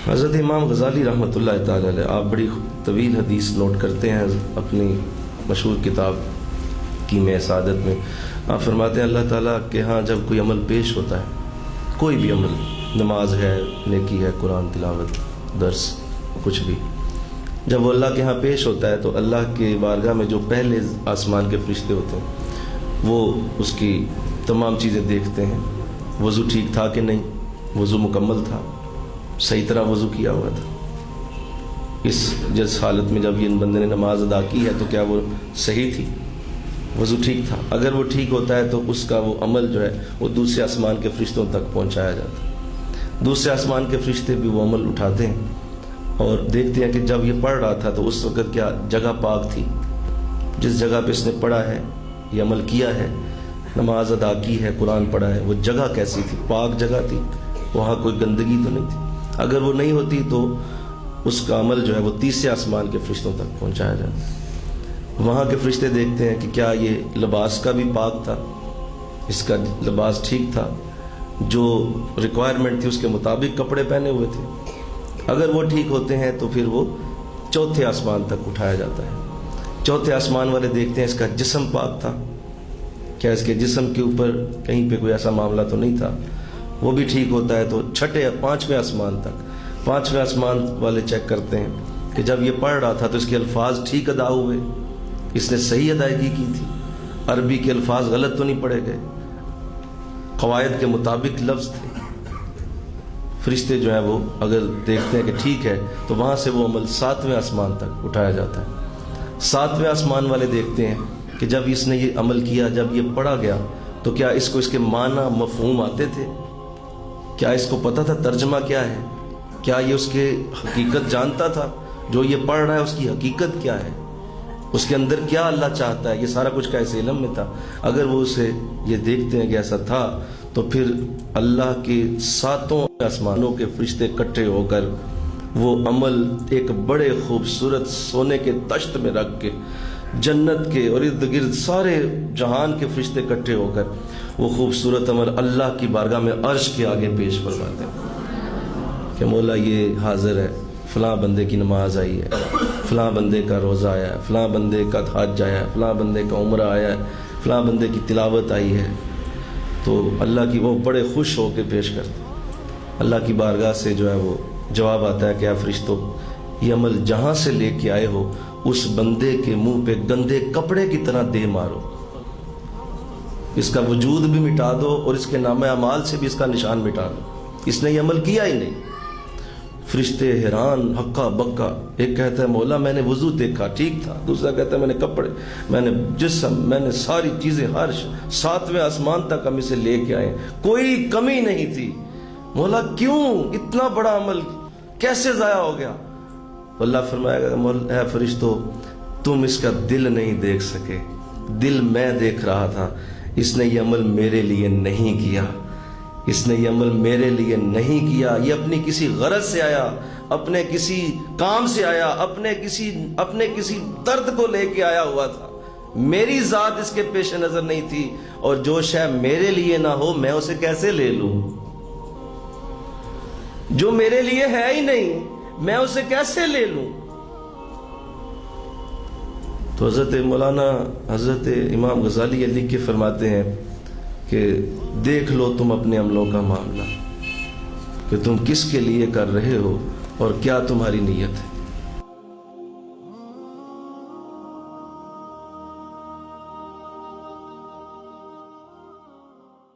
حضرت امام غزالی رحمۃ اللہ تعالی علیہ، آپ بڑی طویل حدیث نوٹ کرتے ہیں اپنی مشہور کتاب کیمیائے سعادت میں. آپ فرماتے ہیں اللہ تعالیٰ کے ہاں جب کوئی عمل پیش ہوتا ہے، کوئی بھی عمل، نماز ہے، نیکی ہے، قرآن تلاوت، درس، کچھ بھی، جب وہ اللہ کے ہاں پیش ہوتا ہے تو اللہ کے بارگاہ میں جو پہلے آسمان کے فرشتے ہوتے ہیں وہ اس کی تمام چیزیں دیکھتے ہیں. وضو ٹھیک تھا کہ نہیں، وضو مکمل تھا، صحیح طرح وضو کیا ہوا تھا، جس حالت میں جب یہ بندے نے نماز ادا کی ہے تو کیا وہ صحیح تھی، وضو ٹھیک تھا. اگر وہ ٹھیک ہوتا ہے تو اس کا وہ عمل جو ہے وہ دوسرے آسمان کے فرشتوں تک پہنچایا جاتا ہے. دوسرے آسمان کے فرشتے بھی وہ عمل اٹھاتے ہیں اور دیکھتے ہیں کہ جب یہ پڑھ رہا تھا تو اس وقت کیا جگہ پاک تھی، جس جگہ پہ اس نے پڑھا ہے، یہ عمل کیا ہے، نماز ادا کی ہے، قرآن پڑھا ہے، وہ جگہ کیسی تھی، پاک جگہ تھی، وہاں کوئی گندگی تو نہیں تھی. اگر وہ نہیں ہوتی تو اس کا عمل جو ہے وہ تیسرے آسمان کے فرشتوں تک پہنچایا جاتا ہے. وہاں کے فرشتے دیکھتے ہیں کہ کیا یہ لباس کا بھی پاک تھا، اس کا لباس ٹھیک تھا، جو ریکوائرمنٹ تھی اس کے مطابق کپڑے پہنے ہوئے تھے. اگر وہ ٹھیک ہوتے ہیں تو پھر وہ چوتھے آسمان تک اٹھایا جاتا ہے. چوتھے آسمان والے دیکھتے ہیں اس کا جسم پاک تھا، کیا اس کے جسم کے اوپر کہیں پہ کوئی ایسا معاملہ تو نہیں تھا، وہ بھی ٹھیک ہوتا ہے تو پانچویں آسمان والے چیک کرتے ہیں کہ جب یہ پڑھ رہا تھا تو اس کے الفاظ ٹھیک ادا ہوئے، اس نے صحیح ادائیگی کی تھی، عربی کے الفاظ غلط تو نہیں پڑھے گئے، قواعد کے مطابق لفظ تھے. فرشتے جو ہیں وہ اگر دیکھتے ہیں کہ ٹھیک ہے تو وہاں سے وہ عمل 7ویں آسمان تک اٹھایا جاتا ہے. 7ویں آسمان والے دیکھتے ہیں کہ جب اس نے یہ عمل کیا، جب یہ پڑھا گیا تو کیا اس کو اس کے معنی مفہوم آتے تھے، کیا اس کو پتہ تھا ترجمہ کیا ہے، کیا یہ اس کے حقیقت جانتا تھا، جو یہ پڑھ رہا ہے اس کی حقیقت کیا ہے، اس کے اندر کیا اللہ چاہتا ہے، یہ سارا کچھ کا اس علم میں تھا. اگر وہ اسے یہ دیکھتے ہیں کہ ایسا تھا تو پھر اللہ کے 7 آسمانوں کے فرشتے اکٹھے ہو کر وہ عمل ایک بڑے خوبصورت سونے کے تشت میں رکھ کے جنت کے اور ارد گرد سارے جہان کے فرشتے اکٹھے ہو کر وہ خوبصورت عمل اللہ کی بارگاہ میں عرش کے آگے پیش فرماتے ہیں کہ مولا یہ حاضر ہے، فلاں بندے کی نماز آئی ہے، فلاں بندے کا روزہ آیا ہے، فلاں بندے کا حج آیا ہے، فلاں بندے کا عمرہ آیا ہے، فلاں بندے کی تلاوت آئی ہے. تو اللہ کی وہ بڑے خوش ہو کے پیش کرتے ہیں. اللہ کی بارگاہ سے جو ہے وہ جواب آتا ہے کہ اے فرشتوں، یہ عمل جہاں سے لے کے آئے ہو اس بندے کے منہ پہ گندے کپڑے کی طرح دے مارو، اس کا وجود بھی مٹا دو اور اس کے نام اعمال سے بھی اس کا نشان مٹا دو، اس نے یہ عمل کیا ہی نہیں. فرشتے حیران ہکا بکا، ایک کہتا ہے مولا میں نے وضو دیکھا ٹھیک تھا، دوسرا کہتا ہے میں نے کپڑے، میں نے جسم، میں نے ساری چیزیں، ہر 7ویں آسمان تک ہم اسے لے کے آئے، کوئی کمی نہیں تھی. مولا کیوں اتنا بڑا عمل کیسے ضائع ہو گیا؟ اللہ فرمائے گا اے فرشتو، تم اس کا دل نہیں دیکھ سکے، دل میں دیکھ رہا تھا. اس نے یہ عمل میرے لیے نہیں کیا، اس نے یہ عمل میرے لیے نہیں کیا، یہ اپنی کسی غرض سے آیا، اپنے کسی کام سے آیا، اپنے کسی درد کو لے کے آیا ہوا تھا، میری ذات اس کے پیش نظر نہیں تھی. اور جو شے میرے لیے نہ ہو میں اسے کیسے لے لوں، جو میرے لیے ہے ہی نہیں میں اسے کیسے لے لوں. تو حضرت مولانا حضرت امام غزالی لکھ کے فرماتے ہیں کہ دیکھ لو تم اپنے عملوں کا معاملہ کہ تم کس کے لیے کر رہے ہو اور کیا تمہاری نیت ہے.